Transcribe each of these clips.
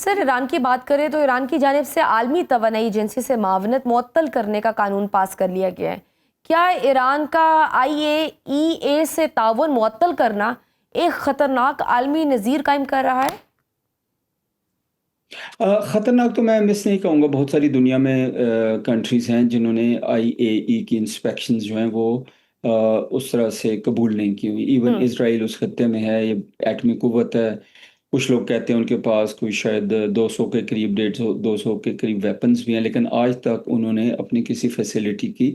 Sir Iran की बात करें तो ईरान की जानिब से आलमी तवानाई एजेंसी से मावनत मुअत्तल करने का कानून पास कर लिया गया है। क्या ईरान का IAEA से ताउन मुअत्तल करना एक ख़तरनाक आलमी नज़ीर कायम कर रहा है? ख़तरनाक तो मैं मिस नहीं कहूँगा, बहुत सारी दुनिया में कंट्रीज़ हैं जिन्होंने IAEA की इंस्पेक्शंस जो हैं वो उस तरह से कबूल नहीं की हुई। इवन हम्म। इज़राइल उस खत्ते में है, ये एटमी क़ुव्वत है। कुछ लोग कहते हैं उनके पास कोई शायद 200 के करीब, 150 200 के करीब वेपन्स भी हैं, लेकिन आज तक उन्होंने अपनी किसी फैसिलिटी की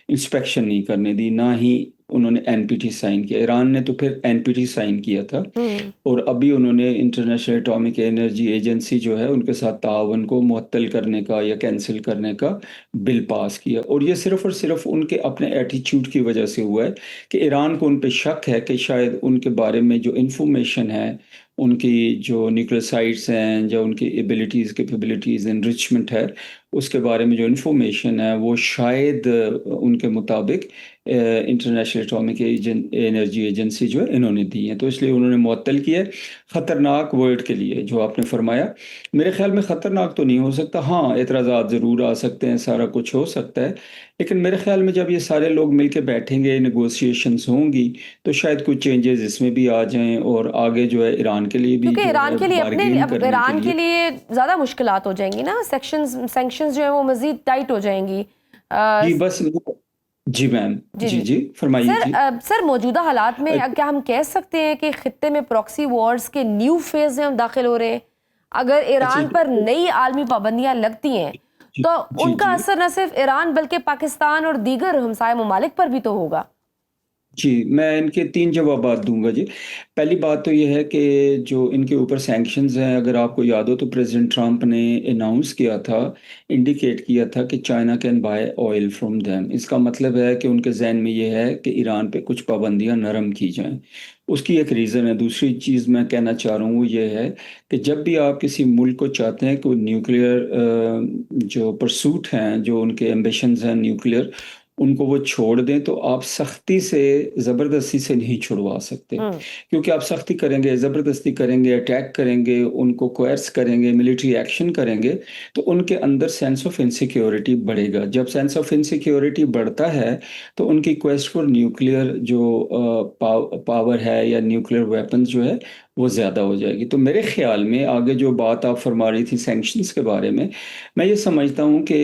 इंस्पेक्शन नहीं करने दी, ना ही उन्होंने एनपीटी साइन किया। ईरान ने तो फिर एनपीटी साइन किया था। हम्म। और अभी उन्होंने इंटरनेशनल एटॉमिक एनर्जी एजेंसी जो है उनके साथ ताउन को मुअत्तल करने का या कैंसिल करने का बिल पास किया, और ये सिर्फ़ और सिर्फ़ उनके अपने एटीट्यूड की वजह से हुआ है कि ईरान को उन पे शक है कि शायद उनके बारे में जो इन्फॉर्मेशन है, उनकी जो न्यूक्लियर साइट्स हैं, जो उनकी एबिलिटीज़, कैपेबिलिटीज़, एनरिचमेंट है, उसके बारे में जो इन्फॉर्मेशन है वो शायद उनके मुताबिक इंटरनेशनल एटॉमिक एनर्जी एजेंसी जो है इन्होंने दी है, तो इसलिए उन्होंने मुअत्तल किया है। ख़तरनाक वर्ड के लिए जो आपने फरमाया, मेरे ख्याल में ख़तरनाक तो नहीं हो सकता। हाँ, एतराज़ात ज़रूर आ सकते हैं, सारा कुछ हो सकता है, लेकिन मेरे ख्याल में जब ये सारे लोग मिल के बैठेंगे, नेगोशिएशंस होंगी, तो शायद कुछ चेंजेस इसमें भी आ जाएँ, और आगे जो है ईरान के लिए भी क्योंकि जो ईरान है के लिए अपने बारगेन अब करने के ईरान के लिए। लिए ज़्यादा मुश्किलात हो जाएंगी ना, सैंक्शंस जो है वो मज़ीद टाइट हो जाएंगी। जी, बस जी मैम। जी जी, जी। जी, फरमाइए सर जी। सर मौजूदा हालात में अ, क्या हम कह सकते हैं कि खित्ते में प्रॉक्सी वॉर्स के न्यू फेज में हम दाखिल हो रहे हैं? अगर अच्छा ईरान पर नई आलमी पाबंदियां लगती हैं जी, तो जी, उनका जी। असर न सिर्फ ईरान बल्कि पाकिस्तान और दीगर हमसाय ममालिक पर भी तो होगा। जी, मैं इनके 3 जवाबात दूँगा जी। पहली बात तो ये है कि जो इनके ऊपर सैंक्शंस हैं, अगर आपको याद हो तो प्रेज़िडेंट ट्रंप ने अनाउंस किया था, इंडिकेट किया था कि China can buy oil from them. इसका मतलब है कि उनके ज़हन में ये है कि ईरान पे कुछ पाबंदियाँ नरम की जाएँ। उसकी एक रीज़न है। दूसरी चीज़ मैं कहना चाह रहा हूँ वो ये है कि जब भी आप किसी मुल्क को चाहते हैं कि वो न्यूक्लियर जो परसूट हैं, जो उनके एम्बिशंस हैं न्यूक्लियर, उनको वो छोड़ दें, तो आप सख्ती से, ज़बरदस्ती से नहीं छुड़वा सकते। हम्म। क्योंकि आप सख्ती करेंगे, ज़बरदस्ती करेंगे, अटैक करेंगे, उनको कोएर्स करेंगे, मिलिट्री एक्शन करेंगे, तो उनके अंदर सेंस ऑफ इनसिक्योरिटी बढ़ेगा। जब सेंस ऑफ इनसिक्योरिटी बढ़ता है, तो उनकी क्वेस्ट फॉर न्यूक्लियर जो पावर है या न्यूक्लियर वेपन्स जो है, वो ज़्यादा हो जाएगी। तो मेरे ख़्याल में आगे जो बात आप फरमा रही थी सैंक्शंस के बारे में, मैं ये समझता हूँ कि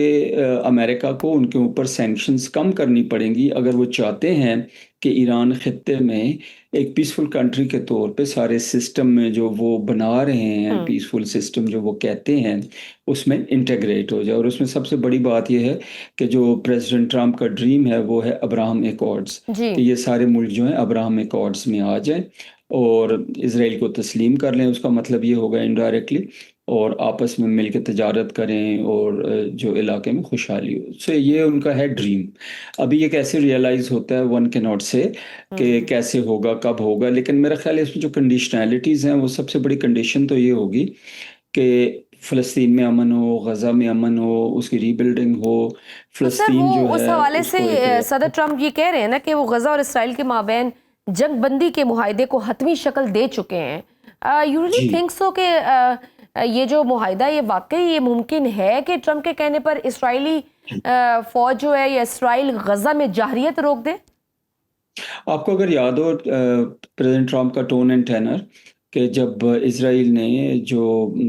अमेरिका को उनके ऊपर सैंक्शंस कम करनी पड़ेंगी अगर वो चाहते हैं कि ईरान खित्ते में एक पीसफुल कंट्री के तौर पे सारे सिस्टम में जो वो बना रहे हैं, हम्म। पीसफुल सिस्टम जो वो कहते हैं, उसमें इंटीग्रेट हो जाए। और उसमें सबसे बड़ी बात ये है कि जो प्रेसिडेंट ट्रंप का ड्रीम है वो है अब्राहम एकॉर्ड्स, जी। कि ये सारे मुल्क जो हैं अब्राहम एकॉर्ड्स में आ जाएँ और इज़राइल को तस्लीम कर लें। उसका मतलब ये होगा इनडायरेक्टली, और आपस में मिल के तजारत करें, और जो इलाके में खुशहाली हो। सो ये उनका है ड्रीम। अभी ये कैसे रियलाइज़ होता है, वन कैन नॉट से कि हम्म। कैसे होगा, कब होगा, लेकिन मेरा ख़्याल है इसमें जो कंडीशनैलिटीज़ हैं, वो सबसे बड़ी कंडीशन तो ये होगी कि फ़लस्तीन में अमन हो, गज़ा में अमन हो, उसकी रीबिल्डिंग हो, तो सर वो फ़लस्तीन जो उस है हवाले से उसको एक सदर ट्रंप ये कह रहे हैं ना कि वो गजा और इसराइल के माबैन जंग बंदी के मुआहदे को हतमी शक्ल दे चुके हैं। यू रियली जी। थिंक सो कि ये जो मुआहदा ये वाकई ये मुमकिन है कि ट्रंप के कहने पर इसराइली फौज जो है या इसराइल गजा में जाहरियत रोक दे? आपको अगर याद हो प्रेज़िडेंट ट्रंप का टोन एंड टेनर, कि जब इज़राइल ने जो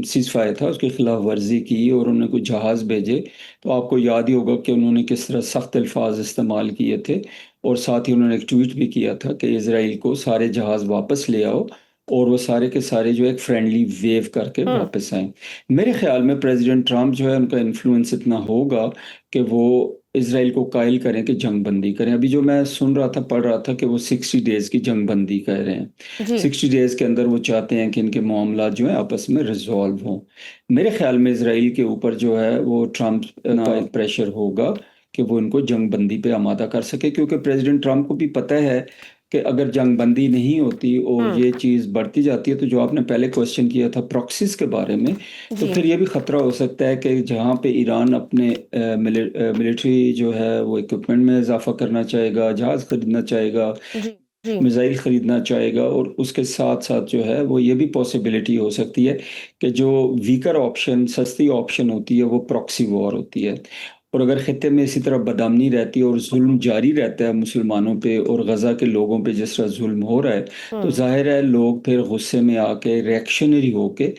सीज़फायर था उसकी खिलाफ वर्ज़ी की और उन्होंने कुछ जहाज़ भेजे, तो आपको याद ही होगा कि उन्होंने किस तरह सख्त अल्फाज इस्तेमाल किए थे, और साथ ही उन्होंने एक ट्वीट भी किया था कि इज़राइल को सारे जहाज़ वापस ले आओ, और वो सारे के सारे जो एक फ्रेंडली वेव करके हम्म। वापस आए। मेरे ख्याल में प्रेसिडेंट ट्रंप जो है उनका इन्फ्लुएंस इतना होगा कि वो इज़राइल को कायल करें कि जंग बंदी करें। अभी जो मैं सुन रहा था, पढ़ रहा था कि वो 60 डेज़ की जंग बंदी कह रहे हैं। जी। 60 डेज़ के अंदर वो चाहते हैं कि इनके मामलात जो हैं आपस में रिज़ॉल्व हों। मेरे ख़्याल में इज़राइल के ऊपर जो है वो ट्रंप का एक प्रेशर होगा कि वो इनको जंग बंदी पे आमादा कर सके, क्योंकि प्रेसिडेंट ट्रंप को भी पता है कि अगर जंग बंदी नहीं होती और हम्म। ये चीज़ बढ़ती जाती है, तो जो आपने पहले क्वेश्चन किया था प्रॉक्सीज़ के बारे में, तो जी। फिर ये भी ख़तरा हो सकता है कि जहाँ पे ईरान अपने मिलिट्री जो है वो इक्विपमेंट में इज़ाफ़ा करना चाहेगा, जहाज़ खरीदना चाहेगा, जी। जी। मिसाइल खरीदना चाहेगा, और उसके साथ-साथ जो है वो ये भी पॉसिबिलिटी हो सकती है कि जो वीकर ऑप्शन, सस्ती ऑप्शन होती है, वो प्रॉक्सी वॉर होती है। और अगर खित्ते में इसी तरह बदअमनी रहती है और ज़ुल्म जारी रहता है मुसलमानों पे और गज़ा के लोगों पे जिस तरह ज़ुल्म हो रहा है, तो हुँ। ज़ाहिर है लोग फिर गुस्से में आके रिएक्शनरी होके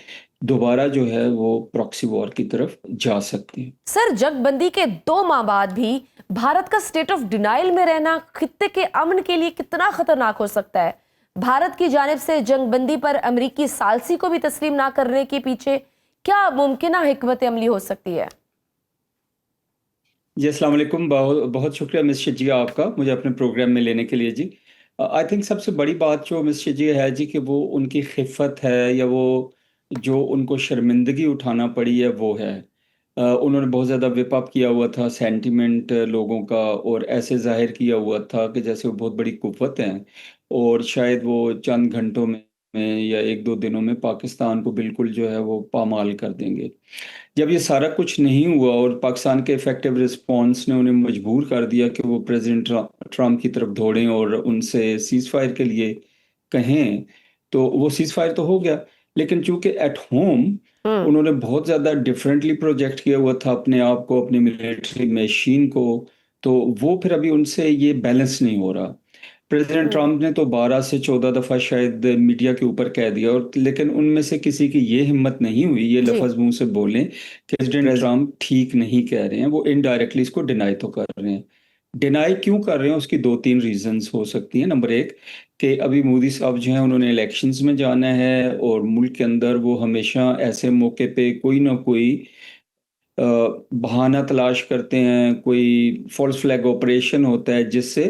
दोबारा जो है वो प्रॉक्सी वॉर की तरफ जा सकते हैं। सर, जंगबंदी के 2 माह बाद भी भारत का स्टेट ऑफ डिनायल में रहना खित्ते के अमन के लिए कितना खतरनाक हो सकता है? भारत की जानिब से जंगबंदी पर अमेरिकी सालसी को भी तस्लीम ना करने के पीछे क्या मुमकिन हिकमत अमली हो सकती है? जी, अस्सलाम वालेकुम। बहुत शुक्रिया मिस शिजिया आपका, मुझे अपने प्रोग्राम में लेने के लिए जी। आई थिंक सबसे बड़ी बात जो मिस शिजिया है जी, कि वो उनकी खिफ़्फ़त है, या वो जो उनको शर्मिंदगी उठाना पड़ी है वो है। उन्होंने बहुत ज़्यादा व्हिप अप किया हुआ था सेंटिमेंट लोगों का, और ऐसे ज़ाहिर किया हुआ था कि जैसे वो बहुत बड़ी कुव्वत हैं, और शायद वो चंद घंटों में या 1-2 दिनों में पाकिस्तान को बिल्कुल जो है वो पामाल कर देंगे। जब ये सारा कुछ नहीं हुआ और पाकिस्तान के इफ़ेक्टिव रिस्पॉन्स ने उन्हें मजबूर कर दिया कि वो प्रेसिडेंट ट्रंप की तरफ दौड़ें और उनसे सीज़फायर के लिए कहें, तो वो सीज़फायर तो हो गया। लेकिन चूँकि एट होम हुँ। उन्होंने बहुत ज़्यादा डिफरेंटली प्रोजेक्ट किया हुआ था अपने आप को, अपनी मिलिट्री मशीन को, तो वो फिर अभी उनसे ये बैलेंस नहीं हो रहा। प्रेसिडेंट हुँ। ट्रंप ने तो 12 से 14 दफ़ा शायद मीडिया के ऊपर कह दिया, और लेकिन उनमें से किसी की ये हिम्मत नहीं हुई ये जी। लफ़्ज़ मुँह से बोलें कि प्रेसिडेंट ट्रंप ठीक नहीं कह रहे हैं, वो इनडायरेक्टली इसको डिनाई तो कर रहे हैं। डिनाई क्यों कर रहे हैं उसकी 2-3 रीज़न्स हो सकती हैं। नंबर 1 कि अभी मोदी साहब जो हैं उन्होंने इलेक्शंस में जाना है, और मुल्क के अंदर वो हमेशा ऐसे मौके पे कोई ना कोई अ, बहाना तलाश करते हैं, कोई फ़ॉल्स फ्लैग ऑपरेशन होता है जिससे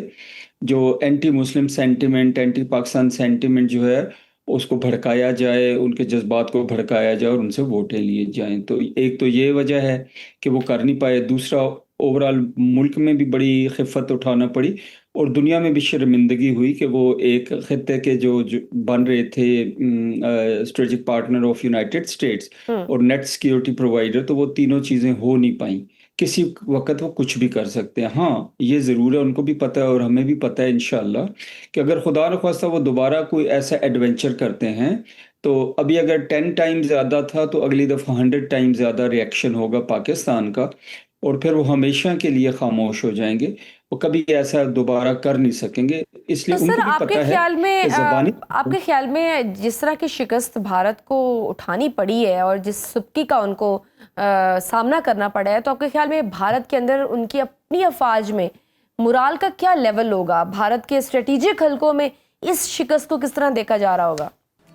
जो anti Muslim sentiment, anti Pakistan sentiment जो है, उसको भड़काया जाए, उनके जज़्बात को भड़काया जाए और उनसे वोटें लिए जाएँ। तो एक तो ये वजह है कि वो कर नहीं पाए। दूसरा, ओवरऑल मुल्क में भी बड़ी खिफ़्फ़त उठाना पड़ी, और दुनिया में भी शर्मिंदगी हुई कि वो एक खित्ते के जो बन रहे थे strategic partner of United States हुँ। और नेट सिक्योरिटी प्रोवाइडर, तो वो तीनों चीज़ें हो नहीं पाईं। किसी वक़्त वो कुछ भी कर सकते हैं। हाँ, ये ज़रूर है, उनको भी पता है और हमें भी पता है इंशाअल्लाह, कि अगर खुदा न ख़वास्ता वो दोबारा कोई ऐसा एडवेंचर करते हैं, तो अभी अगर 10 टाइम्स ज़्यादा था, तो अगली दफ़ा 100 टाइम्स ज़्यादा रिएक्शन होगा पाकिस्तान का, और फिर वो हमेशा के लिए ख़ामोश हो जाएँगे। वो कभी ऐसा दोबारा कर नहीं सकेंगे, इसलिए तो सर, उनको भी आपके पता है ख्याल में कि ज़बानी जिस तरह की शिकस्त भारत को उठानी पड़ी है और जिस सुबकी का उनको सामना करना पड़ा है, तो आपके ख्याल में भारत के अंदर उनकी अपनी अफवाज में मुराल का क्या लेवल होगा? भारत के स्ट्रेटेजिक हलकों में इस शिकस्त को किस तरह देखा जा रहा होगा?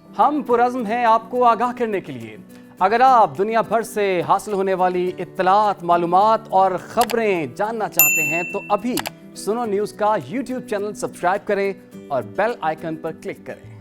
हम पुरज़्म हैं आपको आगाह करने के लिए। अगर आप दुनिया भर से हासिल होने वाली इत्तलात, मालूमात और ख़बरें जानना चाहते हैं, तो अभी सुनो न्यूज़ का YouTube चैनल सब्सक्राइब करें और बेल आइकन पर क्लिक करें।